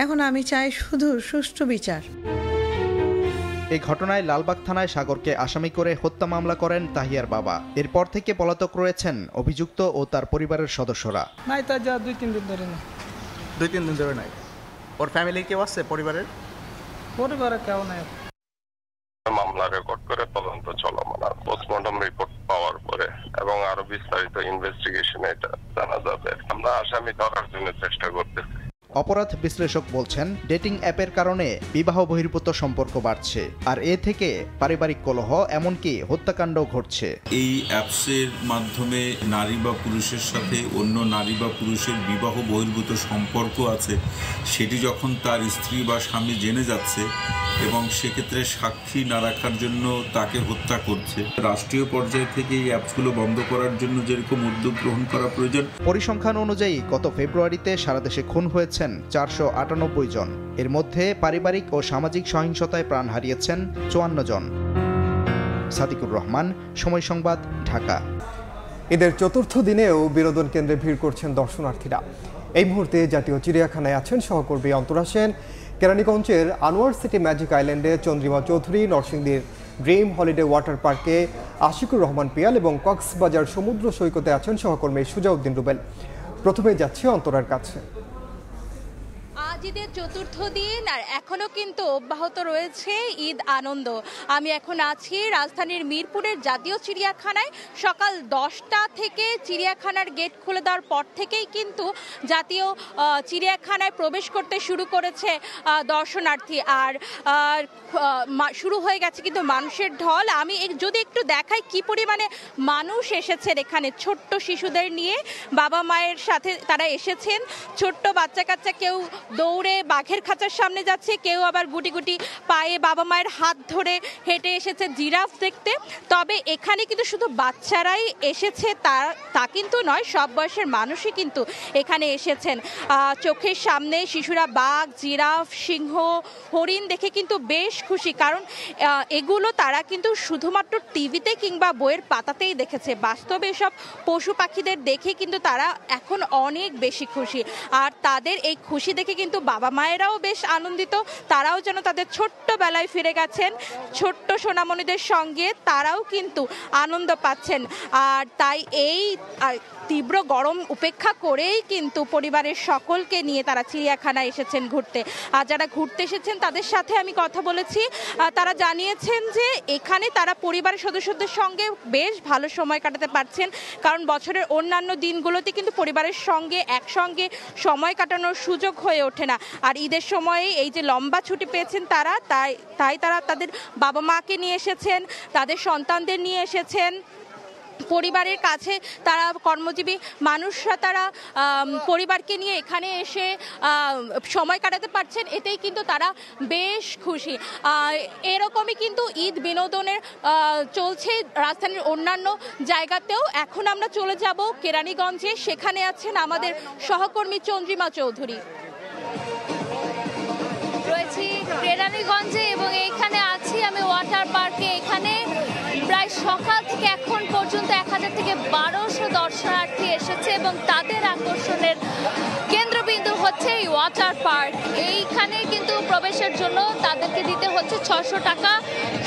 এখন আমি চাই শুধু সুষ্ঠু বিচার। এই ঘটনায় লালবাগ থানায় সাগরকে আসামি করে হত্যা মামলা করেন তাহিয়ার বাবা। এরপর থেকে পলাতক রয়েছেন অভিযুক্ত ও তার পরিবারের সদস্যরা। নাই তা যা 2-3 দিন ধরে না। 2-3 দিন ধরে নাই। ওর ফ্যামিলি কেউ আছে পরিবারে কেউ নাই। মামলা রেকর্ড করে তদন্ত চলমান। পোস্টমর্টম রিপোর্ট পাওয়ার পরে এবং আরো বিস্তারিত ইনভেস্টিগেশনে এটা জানা যাবে। আমরা আসামি ধরার জন্য চেষ্টা করতেছি। অপরাধ বিশ্লেষক বলছেন, ডেটিং অ্যাপের কারণে বিবাহ বহির্ভূত সম্পর্ক বাড়ছে, আর এ থেকে পারিবারিক কলহ এমনকি হত্যাকাণ্ড ঘটছে। এই অ্যাপসের মাধ্যমে নারী বা পুরুষের সাথে অন্য নারী বা পুরুষের বিবাহ বহির্ভূত সম্পর্ক আছে, সেটি যখন তার স্ত্রী বা স্বামী জেনে যাচ্ছে এবং সেক্ষেত্রে সাক্ষী না রাখার জন্য তাকে হত্যা করছে। রাষ্ট্রীয় পর্যায় থেকে এই অ্যাপসগুলো বন্ধ করার জন্য যেরকম উদ্যোগ গ্রহণ করা প্রয়োজন। পরিসংখ্যান অনুযায়ী গত ফেব্রুয়ারিতে সারা দেশে খুন হয়েছেন 498 জন। এর মধ্যে পারিবারিক ও সামাজিক সহিংসতায় প্রাণ হারিয়েছেন 54 জন। সাদিকুর রহমান, সময় সংবাদ, ঢাকা। ঈদের চতুর্থ দিনেও বিনোদন কেন্দ্রে ভিড় করছেন দর্শনার্থীরা। এই মুহূর্তে জাতীয় চিড়িয়াখানায় আছেন সহকর্মী অন্তরা সেন। কেরানীগঞ্জের আনোয়ার সিটি ম্যাজিক আইল্যান্ডে চন্দ্রিমা চৌধুরী, নরসিংদীর ড্রিম হলিডে ওয়াটার পার্কে আশিকুর রহমান পিয়াল এবং কক্সবাজার সমুদ্র সৈকতে আছেন সহকর্মী সুজাউদ্দিন রুবেল। প্রথমে যাচ্ছে অন্তরার কাছে। আজ ঈদের চতুর্থ দিন আর এখনো কিন্তু অব্যাহত রয়েছে ঈদ আনন্দ। আমি এখন আছি রাজধানীর মিরপুরের জাতীয় চিড়িয়াখানায়। সকাল 10টা থেকে চিড়িয়াখানার গেট খুলে দেওয়ার পর থেকেই কিন্তু জাতীয় চিড়িয়াখানায় প্রবেশ করতে শুরু করেছে দর্শনার্থী। আর শুরু হয়ে গেছে কিন্তু মানুষের ঢল। আমি যদি একটু দেখাই কি পরিমাণে মানুষ এসেছেন এখানে, ছোট্ট শিশুদের নিয়ে বাবা মায়ের সাথে তারা এসেছেন। ছোট্ট বাচ্চা কাচ্চা কেউ দৌড়ে বাঘের খাঁচার সামনে যাচ্ছে, কেউ আবার গুটি গুটি পায়ে বাবা মায়ের হাত ধরে হেঁটে এসেছে জিরাফ দেখতে। তবে এখানে কিন্তু শুধু বাচ্চারাই এসেছে তা কিন্তু নয়, সব বয়সের মানুষই কিন্তু এখানে এসেছেন। চোখের সামনে শিশুরা বাঘ, জিরাফ, সিংহ, হরিণ দেখে কিন্তু বেশ খুশি, কারণ এগুলো তারা কিন্তু শুধুমাত্র টিভিতে কিংবা বইয়ের পাতাতেই দেখেছে। বাস্তবে এসব পশু পাখিদের দেখে কিন্তু তারা এখন অনেক বেশি খুশি। আর তাদের এই খুশি দেখে কিন্তু বাবা মায়েরাও বেশ আনন্দিত। তারাও যেন তাদের ছোট্টবেলায় ফিরে গেছেন, ছোট্ট সোনামণিদের সঙ্গে তারাও কিন্তু আনন্দ পাচ্ছেন। আর তাই এই তীব্র গরম উপেক্ষা করেই কিন্তু পরিবারের সকলকে নিয়ে তারা চিড়িয়াখানায় এসেছেন ঘুরতে। আর যারা ঘুরতে এসেছেন তাদের সাথে আমি কথা বলেছি, তারা জানিয়েছেন যে এখানে তারা পরিবারের সদস্যদের সঙ্গে বেশ ভালো সময় কাটাতে পারছেন, কারণ বছরের অন্যান্য দিনগুলোতে কিন্তু পরিবারের সঙ্গে একসঙ্গে সময় কাটানোর সুযোগ হয়ে ওঠে না। আর ঈদের সময়ে এই যে লম্বা ছুটি পেয়েছেন তারা, তাই তারা তাদের বাবা মাকে নিয়ে এসেছেন, তাদের সন্তানদের নিয়ে এসেছেন। পরিবারের কাছে তারা কর্মজীবী মানুষরা তারা পরিবারকে নিয়ে এখানে এসে সময় কাটাতে পারছেন, এতেই কিন্তু তারা বেশ খুশি। এরকমই কিন্তু ঈদ বিনোদনের চলছে রাজধানীর অন্যান্য জায়গাতেও। এখন আমরা চলে যাব কেরানীগঞ্জে, সেখানে আছেন আমাদের সহকর্মী চন্দ্রিমা চৌধুরী। রয়েছি কেরানীগঞ্জে এবং এখানে আছি আমি ওয়াটার পার্কে। এখানে প্রায় সকাল থেকে এখন পর্যন্ত 1000 থেকে 1200 দর্শনার্থী এসেছে এবং তাদের আকর্ষণের কেন্দ্রবিন্দু হচ্ছে এই ওয়াটার পার্ক। এইখানে কিন্তু প্রবেশের জন্য তাদেরকে দিতে হচ্ছে 600 টাকা।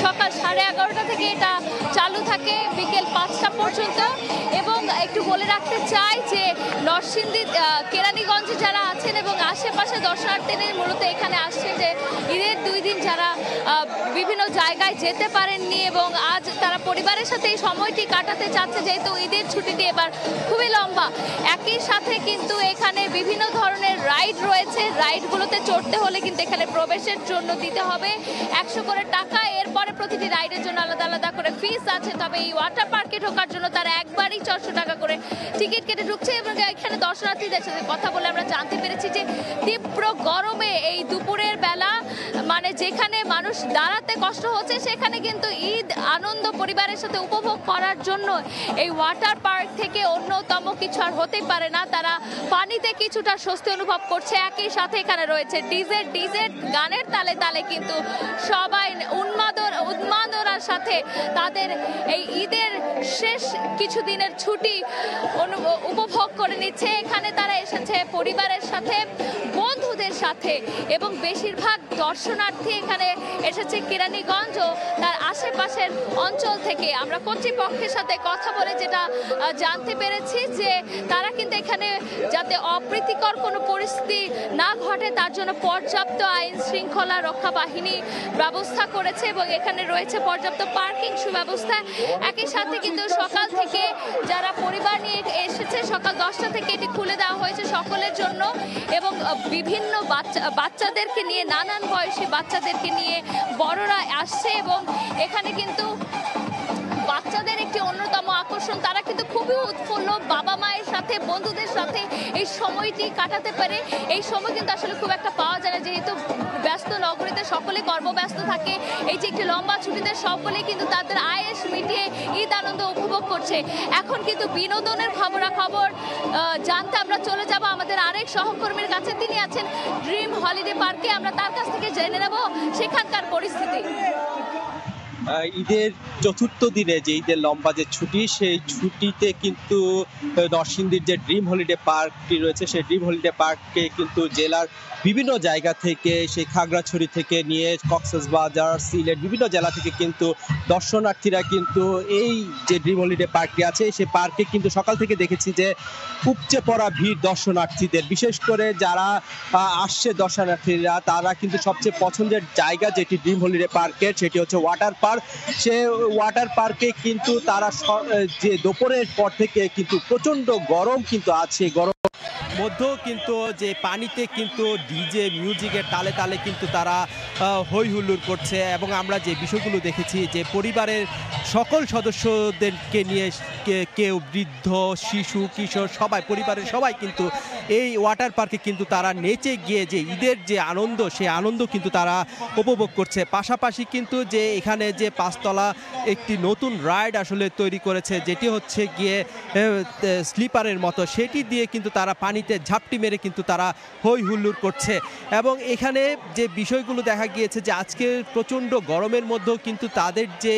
সকাল 11:30 থেকে এটা চালু থাকে বিকেল 5টা পর্যন্ত। এবং একটু বলে রাখতে চাই যে নরসিংদী কেরানীগঞ্জে যারা আছেন এবং আশেপাশে দর্শনার্থীদের মূলত এখানে আসছেন যে ঈদের 2 দিন যারা বিভিন্ন জায়গায় যেতে পারেননি এবং আজ তারা পরিবারের সাথে এই সময়টি কাটাতে চাচ্ছে, যেহেতু ঈদের ছুটিটি এবার খুবই লম্বা। একই সাথে কিন্তু এখানে বিভিন্ন ধরনের রাইড রয়েছে। রাইডগুলোতে চড়তে হলে কিন্তু এখানে প্রবেশের জন্য দিতে হবে 100 করে টাকা। এরপরে প্রতিটি রাইডের জন্য আলাদা আলাদা করে ফিস আছে। তবে এই ওয়াটার পার্কে ঢোকার জন্য তারা একবারই 400 টাকা করে টিকিট কেটে ঢুকছে। এবং এখানে দর্শনার্থীদের সাথে কথা বলে আমরা জানতে পেরেছি যে তীব্র গরমে এই দুপুরের বেলা মানে যেখানে মানুষ দাঁড়াতে কষ্ট হচ্ছে, সেখানে কিন্তু ঈদ আনন্দ পরিবারের সাথে উপভোগ করার জন্য এই ওয়াটার পার্ক থেকে অন্যতম কিছু আর হতেই পারে না। তারা পানিতে কিছুটা স্বস্তি অনুভব করছে। একই সাথে এখানে রয়েছে ডিজে গানের তালে তালে কিন্তু সবাই উন্মাদনার সাথে তাদের এই ঈদের শেষ কিছু দিনের ছুটি উপভোগ করে নিচ্ছে। এখানে তারা এসেছে পরিবারের সাথে, বন্ধুদের সাথে এবং বেশিরভাগ দর্শনার্থী এখানে এসেছে কেরানীগঞ্জ ও তার আশেপাশের অঞ্চল থেকে। আমরা কর্তৃপক্ষের সাথে কথা বলে যেটা জানতে পেরেছি যে তারা কিন্তু এখানে যাতে অপ্রীতিকর কোনো পরিস্থিতি না ঘটে তার জন্য পর্যাপ্ত আইন শৃঙ্খলা রক্ষা বাহিনী ব্যবস্থা করেছে এবং এখানে রয়েছে পর্যাপ্ত পার্কিং সুব্যবস্থা। একই সাথে কিন্তু সকাল থেকে যারা পরিবার নিয়ে এসেছে সকাল 10টা থেকে এটি খুলে দেওয়া হয়েছে সকলের জন্য এবং বিভিন্ন বাচ্চাদেরকে নিয়ে, নানান বয়সী বাচ্চাদেরকে নিয়ে বড়রা আসছে এবং এখানে কিন্তু বাচ্চাদের একটি অন্যতম আকর্ষণ। তারা কিন্তু খুবই উৎফুল্ল, বাবা মায়ের সাথে, বন্ধুদের সাথে এই সময়টি কাটাতে পারে। এই সময় কিন্তু আসলে খুব একটা পাওয়া যায় না, যেহেতু ব্যস্ত নগরীতে সকলে কর্মব্যস্ত থাকে। এই যে একটি লম্বা ছুটিতে সকলে কিন্তু তাদের আয়েশ মিটিয়ে ঈদ আনন্দ উপভোগ করছে। এখন কিন্তু বিনোদনের খবরাখবর জানতে আমরা চলে যাব আমাদের আরেক সহকর্মীর কাছে। তিনি আছেন ড্রিম হলিডে পার্কে। আমরা তার কাছ থেকে জেনে নেব সেখানকার পরিস্থিতি। ঈদের চতুর্থ দিনে যে ঈদের লম্বা যে ছুটি, সেই ছুটিতে কিন্তু নরসিংদীর যে ড্রিম হলিডে পার্কটি রয়েছে, সেই ড্রিম হলিডে পার্ককে কিন্তু জেলার বিভিন্ন জায়গা থেকে, সেই খাগড়াছড়ি থেকে নিয়ে কক্সবাজার, সিলেট বিভিন্ন জেলা থেকে কিন্তু দর্শনার্থীরা কিন্তু এই যে ড্রিম হলিডে পার্কটি আছে, সেই পার্কে কিন্তু সকাল থেকে দেখেছি যে উপচে পড়া ভিড় দর্শনার্থীদের। বিশেষ করে যারা আসছে দর্শনার্থীরা, তারা কিন্তু সবচেয়ে পছন্দের জায়গা যেটি ড্রিম হলিডে পার্কের, সেটি হচ্ছে ওয়াটার পার্ক। সে ওয়াটার পার্কে কিন্তু তারা যে দুপুরের পর থেকে কিন্তু প্রচন্ড গরম কিন্তু আছে, গরম মধ্যেও কিন্তু যে পানিতে কিন্তু ডিজে মিউজিকের তালে তালে কিন্তু তারা হই হুল্লোড় করছে। এবং আমরা যে বিষয়গুলো দেখেছি যে পরিবারের সকল সদস্যদেরকে নিয়ে কেউ বৃদ্ধ, শিশু, কিশোর সবাই, পরিবারের সবাই কিন্তু এই ওয়াটার পার্কে কিন্তু তারা নেচে গিয়ে যে ঈদের যে আনন্দ, সেই আনন্দ কিন্তু তারা উপভোগ করছে। পাশাপাশি কিন্তু যে এখানে যে 5 তলা একটি নতুন রাইড আসলে তৈরি করেছে, যেটি হচ্ছে গিয়ে স্লিপারের মতো, সেটি দিয়ে কিন্তু তারা পানিতে ঝাপটি মেরে কিন্তু তারা হই হুল্লোড় করছে। এবং এখানে যে বিষয়গুলো দেখা গিয়েছে যে আজকে প্রচণ্ড গরমের মধ্যেও কিন্তু তাদের যে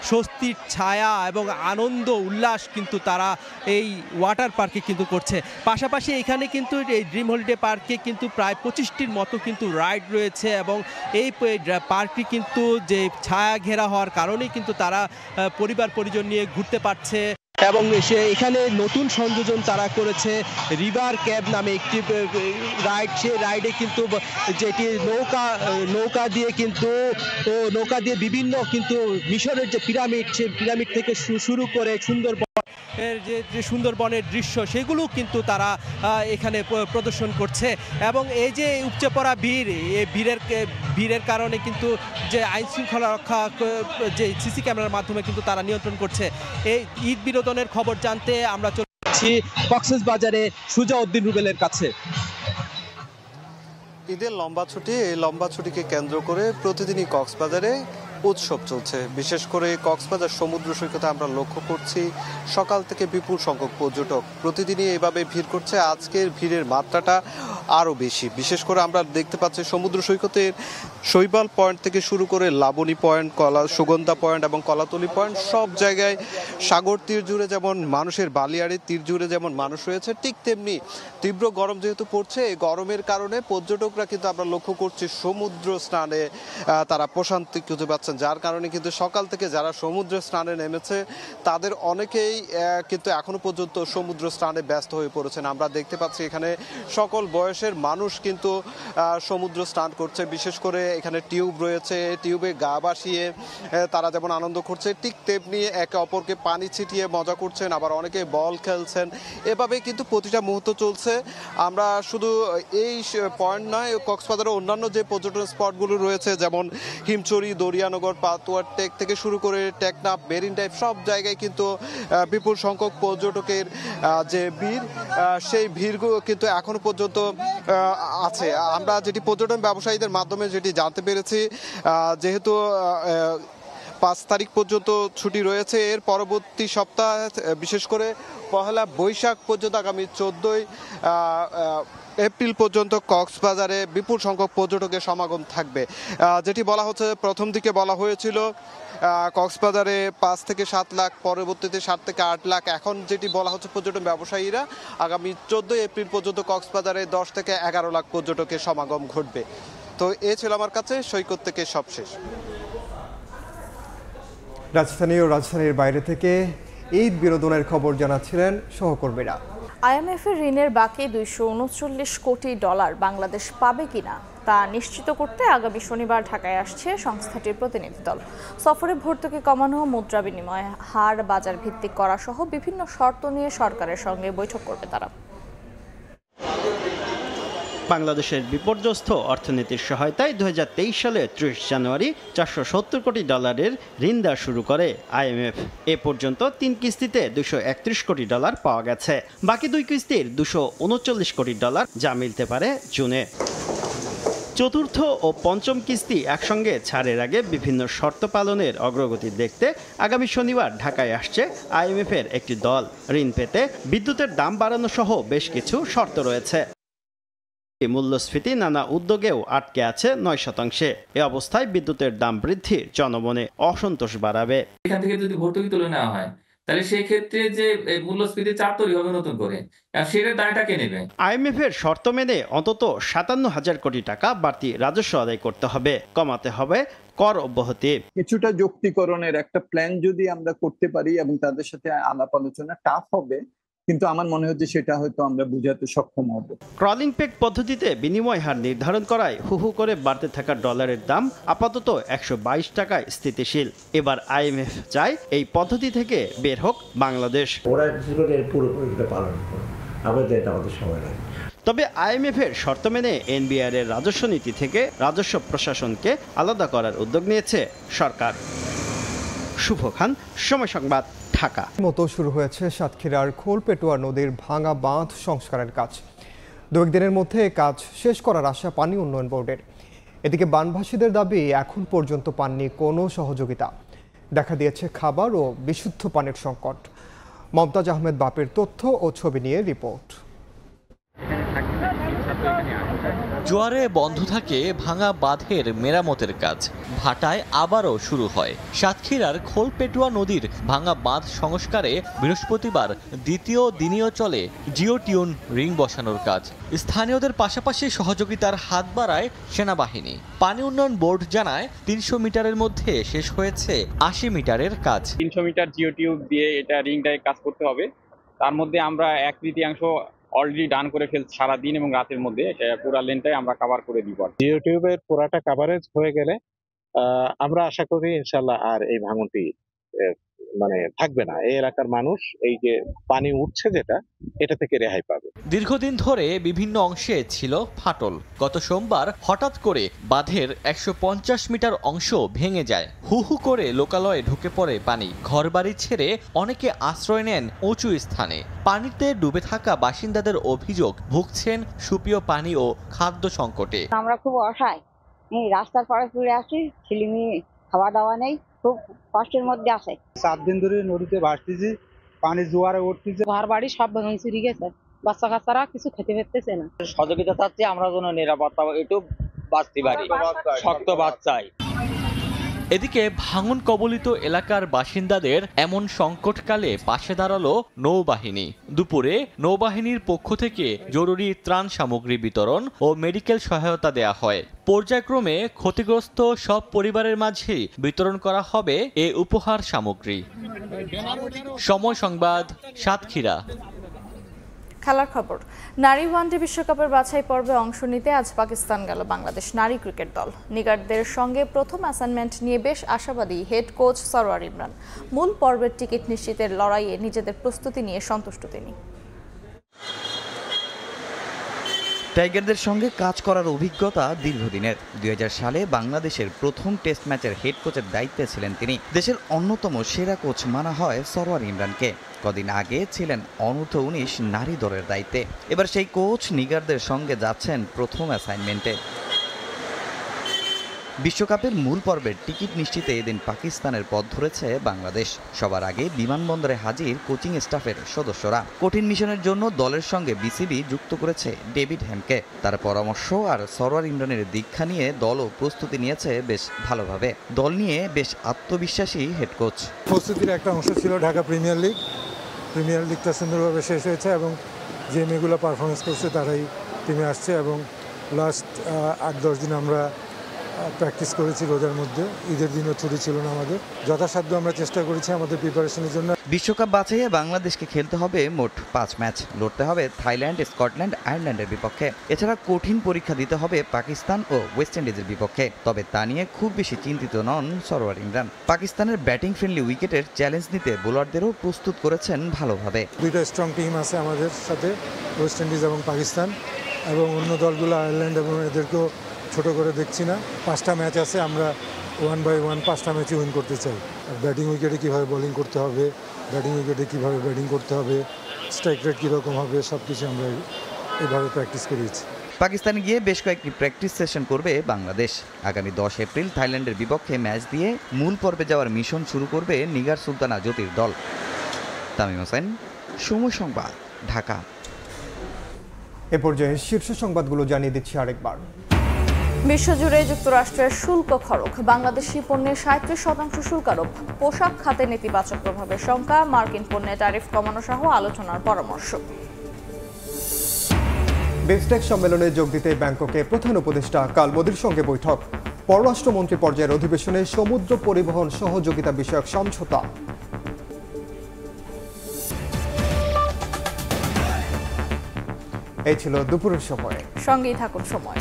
স্বস্তির ছায়া এবং আনন্দ উল্লাস কিন্তু তারা এই ওয়াটার পার্কে কিন্তু করছে। পাশাপাশি এখানে কিন্তু এই ড্রিম হলিডে পার্কে কিন্তু প্রায় 25টির মতো কিন্তু রাইড রয়েছে। এবং এই পার্কটি কিন্তু যে ছায়া ঘেরা হওয়ার কারণেই কিন্তু তারা পরিবার পরিজন নিয়ে ঘুরতে পারছে। এবং এখানে নতুন সংযোজন তারা করেছে রিভার ক্যাব নামে একটি রাইড। সেই রাইডে কিন্তু যেটি নৌকা দিয়ে বিভিন্ন কিন্তু মিশরের যে পিরামিড, সেই পিরামিড থেকে শুরু করে যে সুন্দরবনের দৃশ্য, সেগুলো কিন্তু তারা এখানে প্রদর্শন করছে। এবং এই যে উপচে পড়া ভিড়, এই ভিড়ের কারণে কিন্তু যে আইন শৃঙ্খলা রক্ষা যে সিসি ক্যামেরার মাধ্যমে কিন্তু তারা নিয়ন্ত্রণ করছে। এই ঈদ বিনোদনের খবর জানতে আমরা চলে যাচ্ছি কক্সবাজারে সুজাউদ্দিন রুবেলের কাছে। ঈদের লম্বা ছুটি, এই লম্বা ছুটিকে কেন্দ্র করে প্রতিদিনই কক্সবাজারে উৎসব চলছে। বিশেষ করে কক্সবাজার সমুদ্র সৈকতে আমরা লক্ষ্য করছি সকাল থেকে বিপুল সংখ্যক পর্যটক প্রতিদিনই এভাবে ভিড় করছে। আজকের ভিড়ের মাত্রাটা আরও বেশি। বিশেষ করে আমরা দেখতে পাচ্ছি সমুদ্র সৈকতের শৈবাল পয়েন্ট থেকে শুরু করে লাবণী পয়েন্ট, সুগন্ধা পয়েন্ট এবং কলাতলি পয়েন্ট, সব জায়গায় সাগর তীর জুড়ে যেমন মানুষের, বালিয়াড়ির তীর জুড়ে যেমন মানুষ রয়েছে, ঠিক তেমনি তীব্র গরম যেহেতু পড়ছে, এই গরমের কারণে পর্যটকরা কিন্তু আমরা লক্ষ্য করছি সমুদ্র স্নানে তারা প্রশান্তি খুঁজে পাচ্ছেন। যার কারণে কিন্তু সকাল থেকে যারা সমুদ্র স্নানে নেমেছে তাদের অনেকেই কিন্তু এখনো পর্যন্ত সমুদ্র স্নানে ব্যস্ত হয়ে পড়েছেন। আমরা দেখতে পাচ্ছি এখানে সকল বয়সের মানুষ কিন্তু সমুদ্র স্নান করছে। বিশেষ করে এখানে টিউব রয়েছে, টিউবে গা ভাসিয়ে তারা যেমন আনন্দ করছে, ঠিক তেমনি একে অপরকে পানি ছিটিয়ে মজা করছেন, আবার অনেকে বল খেলছেন। এভাবে কিন্তু প্রতিটা মুহূর্ত চলছে। আমরা শুধু এই পয়েন্ট নয়, কক্সবাজারের অন্যান্য যে পর্যটন স্পটগুলো রয়েছে যেমন হিমচুরি, দরিয়ানগর, পাতুয়ার টেক থেকে শুরু করে টেকনাফ, মেরিন ড্রাইভ, সব জায়গায় কিন্তু বিপুল সংখ্যক পর্যটকের যে ভিড়, সেই ভিড়গুলো কিন্তু এখনো পর্যন্ত আছে। আমরা যেটি পর্যটন ব্যবসায়ীদের মাধ্যমে যেটি জানতে পেরেছি, যেহেতু 5 তারিখ পর্যন্ত ছুটি রয়েছে, এর পরবর্তী সপ্তাহ বিশেষ করে পহেলা বৈশাখ পর্যন্ত, আগামী 14 এপ্রিল পর্যন্ত কক্সবাজারে বিপুল সংখ্যক পর্যটকের সমাগম থাকবে। যেটি বলা হচ্ছে, প্রথম দিকে বলা হয়েছিল কক্সবাজারে 5 থেকে 7 লাখ, পরবর্তীতে 7 থেকে 8 লাখ। এখন যেটি বলা হচ্ছে পর্যটন ব্যবসায়ীরা, আগামী 14 এপ্রিল পর্যন্ত কক্সবাজারে 10 থেকে 11 লাখ পর্যটকের সমাগম ঘটবে। তো এ ছিল আমার কাছে সৈকত থেকে সবশেষ। রাজধানী ও রাজধানীর বাইরে থেকে ঈদ বিনোদনের খবর জানাচ্ছিলেন সহকর্মীরা। আইএমএফের ঋণের বাকি $239 কোটি বাংলাদেশ পাবে কিনা তা নিশ্চিত করতে আগামী শনিবার ঢাকায় আসছে সংস্থাটির প্রতিনিধি দল। সফরে ভর্তুকি কমানো, মুদ্রা বিনিময় হার বাজার ভিত্তিক করা সহ বিভিন্ন শর্ত নিয়ে সরকারের সঙ্গে বৈঠক করবে তারা। বাংলাদেশের বিপর্যস্ত অর্থনীতির সহায়তায় 2023 সালে 30 জানুয়ারি $470 কোটি ঋণ দেওয়া শুরু করে আইএমএফ। এ পর্যন্ত 3 কিস্তিতে $231 কোটি পাওয়া গেছে। বাকি 2 কিস্তির $239 কোটি যা মিলতে পারে জুনে। চতুর্থ ও পঞ্চম কিস্তি একসঙ্গে ছাড়ের আগে বিভিন্ন শর্ত পালনের অগ্রগতি দেখতে আগামী শনিবার ঢাকায় আসছে আইএমএফের একটি দল। ঋণ পেতে বিদ্যুতের দাম বাড়ানো সহ বেশ কিছু শর্ত রয়েছে। মূল্যস্ফীতি নানা উদ্যোগেও আটকে আছে 9%। এ অবস্থায় বিদ্যুতের দাম বৃদ্ধি জনমনে অসন্তোষ বাড়াবে। এখান থেকে যদি ভর্তুকি তুলে নেওয়া হয় তাহলে সেই ক্ষেত্রে যে মূল্যস্ফীতি চাপ তৈরি হবে নতুন করে, সেটার দায়টা কে নেবে? IMF এর শর্ত মেনে অন্তত 57,000 কোটি টাকা বাড়তি রাজস্ব আদায় করতে হবে, কমাতে হবে কর অব্যাহতি। কিছুটা যৌক্তিকরণের একটা প্ল্যান যদি আমরা করতে পারি এবং তাদের সাথে আলাপ আলোচনা টাফ হবে, কিন্তু আমার মনে হচ্ছে সেটা হয়তো আমরা বুঝাতে সক্ষম হব। ক্রলিং পেগ পদ্ধতিতে বিনিময় হার নির্ধারণ করায় হু করে বাড়তে থাকা ডলারের দাম আপাতত 122 টাকায় স্থিতিশীল। এবার IMF চায় এই পদ্ধতি থেকে বের হোক বাংলাদেশ। ওরা পুরোপুরি পালন করে, আমাদের এটা আমাদের সময় লাগে। তবে IMF এর শর্ত মেনে NBR এর রাজস্ব নীতি থেকে রাজস্ব প্রশাসনকে আলাদা করার উদ্যোগ নিয়েছে সরকার। শুভ খান, সময় সংবাদ, ঢাকা। মতো শুরু হয়েছে সাতক্ষীরার খোলপেটুয়া নদীর ভাঙা বাঁধ সংস্কারের কাজ। 2 দিনের মধ্যে কাজ শেষ করার আশা পানি উন্নয়ন বোর্ডের। এদিকে বানভাসীদের দাবি এখন পর্যন্ত পাননি কোনো সহযোগিতা। দেখা দিয়েছে খাবার ও বিশুদ্ধ পানির সংকট। মমতাজ আহমেদ বাপের তথ্য ও ছবি নিয়ে রিপোর্ট। জোয়ারে বন্ধ থাকে ভাঙা বাঁধের মেরামতের কাজ। ভাটায় আবারও শুরু হয়। সাতক্ষীরার খোলপেটুয়া নদীর ভাঙা বাঁধ সংস্কারে বৃহস্পতিবার দ্বিতীয় দিনেও চলে জিওটিউন রিং বসানোর কাজ। স্থানীয়দের পাশাপাশি সহযোগিতার হাত বাড়ায় সেনাবাহিনী। পানি উন্নয়ন বোর্ড জানায় 300 মিটারের মধ্যে শেষ হয়েছে 80 মিটারের কাজ। 300 মিটার জিওটিউব দিয়ে এটা রিংটায় কাজ করতে হবে। তার মধ্যে আমরা 1/3 অলরেডি ডান করে ফেলছি। সারাদিন এবং রাতের মধ্যে পুরা লেনটাই আমরা কভার করে দিব। জিওটিউবের পুরাটা কভারেজ হয়ে গেলে আমরা আশা করি ইনশাল্লাহ আর এই ভাঙনটি থাকবে না। এই এলাকার মানুষ এই যে পানি উঠছে এটা থেকে রেহাই পাবে। দীর্ঘদিন ধরে বিভিন্ন অংশে ছিল ফাটল। গত সোমবার হঠাৎ করে বাঁধের 150 মিটার অংশ ভেঙে যায়। হু করে লোকালয়ে ঢুকে পড়ে পানি। ঘরবাড়ি ছেড়ে অনেকে আশ্রয় নেন উঁচু স্থানে। পানিতে ডুবে থাকা বাসিন্দাদের অভিযোগ ভুগছেন সুপেয় পানি ও খাদ্য সংকটে। আমরা খুব অসহায়, রাস্তার পাড়ে পড়ে আসছি, ছেলেমেয়ে খাওয়া দাওয়া নেই, খুব কষ্টের মধ্যে আছে। 7 দিন ধরে নদীতে ভাসতেছি, পানি জোয়ারে উঠতেছে, ঘর বাড়ি সব ভেঙে চুরি গেছে, বাচ্চা কাচ্চারা কিছু খেতে পেতেছে না। সহযোগিতা চাচ্ছি আমরা যেন নিরাপত্তা একটু বাঁচতে পারি, শক্ত বাচ্চাই। এদিকে ভাঙন কবলিত এলাকার বাসিন্দাদের এমন সংকটকালে পাশে দাঁড়ালো নৌবাহিনী। দুপুরে নৌবাহিনীর পক্ষ থেকে জরুরি ত্রাণ সামগ্রী বিতরণ ও মেডিকেল সহায়তা দেয়া হয়। পর্যায়ক্রমে ক্ষতিগ্রস্ত সব পরিবারের মাঝে বিতরণ করা হবে এ উপহার সামগ্রী। সময় সংবাদ, সাতক্ষীরা। খেলার খবর। নারী ওয়ানডে বিশ্বকাপের বাছাই পর্বে অংশ নিতে আজ পাকিস্তান গেল বাংলাদেশ নারী ক্রিকেট দল। নিগারদের সঙ্গে প্রথম অ্যাসাইনমেন্ট নিয়ে বেশ আশাবাদী হেড কোচ সরওয়ার ইমরান। মূল পর্বের টিকিট নিশ্চিতের লড়াইয়ে নিজেদের প্রস্তুতি নিয়ে সন্তুষ্ট তিনি। টাইগারদের সঙ্গে কাজ করার অভিজ্ঞতা দীর্ঘদিনের। 2000 সালে বাংলাদেশের প্রথম টেস্ট ম্যাচের হেড কোচের দায়িত্বে ছিলেন তিনি। দেশের অন্যতম সেরা কোচ মানা হয় সরওয়ার ইমরানকে। কদিন আগে ছিলেন অনূর্ধ্ব-19 নারী দলের দায়িত্বে। এবার সেই কোচ নিগারদের সঙ্গে যাচ্ছেন প্রথম অ্যাসাইনমেন্টে। বিশ্বকাপের মূল পর্বের টিকিট নিশ্চিতে এদিন পাকিস্তানের পথ ধরেছে বাংলাদেশ। সবার আগে বিমানবন্দরে হাজির কোচিং স্টাফের সদস্যরা। কঠিন মিশনের জন্য দলের সঙ্গে বিসিবি যুক্ত করেছে ডেভিড হ্যামকে। তার পরামর্শ আর সরওয়ার ইমরানের দীক্ষা নিয়ে দলও প্রস্তুতি নিয়েছে বেশ ভালোভাবে। দল নিয়ে বেশ আত্মবিশ্বাসী হেড কোচ। প্রস্তুতির একটা অংশ ছিল ঢাকা প্রিমিয়ার লিগটা সুন্দরভাবে শেষ হয়েছে এবং যে মেয়েগুলো পারফরমেন্স করছে তারাই টিমে আসছে এবং লাস্ট 8-10 দিন আমরা প্র্যাকটিস করেছি রোজার মধ্যে। ঈদের দিনও ছুটি ছিল না আমাদের। যথাসাধ্য আমরা চেষ্টা করেছি আমাদের প্রিপারেশনের জন্য। বিশ্বকাপ বাছাইয়ে বাংলাদেশকে খেলতে হবে মোট 5 ম্যাচ। লড়তে হবে থাইল্যান্ড, স্কটল্যান্ড, আয়ারল্যান্ডের বিপক্ষে। এছাড়া কঠিন পরীক্ষা দিতে হবে পাকিস্তান ও ওয়েস্ট ইন্ডিজের বিপক্ষে। তবে তা নিয়ে খুব বেশি চিন্তিত নন সরওয়ার ইমরান। পাকিস্তানের ব্যাটিং ফ্রেন্ডলি উইকেটের চ্যালেঞ্জ নিতে বোলারদেরও প্রস্তুত করেছেন ভালোভাবে। 2টা স্ট্রং টিম আছে আমাদের সাথে, ওয়েস্ট ইন্ডিজ এবং পাকিস্তান, এবং অন্য দলগুলো আয়ারল্যান্ড এবং এদেরকেও ছোট করে দেখছি না। 5টা ম্যাচ আছে, আমরা 1 by 1 5টা ম্যাচে উইন করতে চাই। ব্যাটিং উইকেটে কীভাবে বোলিং করতে হবে, ব্যাটিং উইকেটে কীভাবে ব্যাটিং করতে হবে, স্ট্রাইক রেট কীরকম হবে, সব কিছু আমরা এইভাবে প্র্যাকটিস করিয়েছি। পাকিস্তানে গিয়ে বেশ কয়েকটি প্র্যাকটিস সেশন করবে বাংলাদেশ। আগামী 10 এপ্রিল থাইল্যান্ডের বিপক্ষে ম্যাচ দিয়ে মূল পর্বে যাওয়ার মিশন শুরু করবে নিগার সুলতানা জ্যোতির দল। তামিম হোসেন, সময় সংবাদ, ঢাকা। এ পর্যায়ে শীর্ষ সংবাদগুলো জানিয়ে দিচ্ছি আরেকবার। বিশ্বজুড়ে যুক্তরাষ্ট্রের শুল্ক খরচ, বাংলাদেশি পণ্যের 37% শুল্ক আরোপ, পোশাক খাতে নেতিবাচক প্রভাবের শঙ্কা, মার্কিন পণ্যে ট্যারিফ কমানো সহ আলোচনার পরামর্শ। বিমস্টেক সম্মেলনে যোগ দিতে ব্যাংককে প্রধান উপদেষ্টা কাল মোদির সঙ্গে বৈঠক। পররাষ্ট্রমন্ত্রী পর্যায়ের অধিবেশনে সমুদ্র পরিবহন সহযোগিতা বিষয়ক সমঝোতা। এই ছিল দুপুরের সময়। সঙ্গেই থাকুন সময়।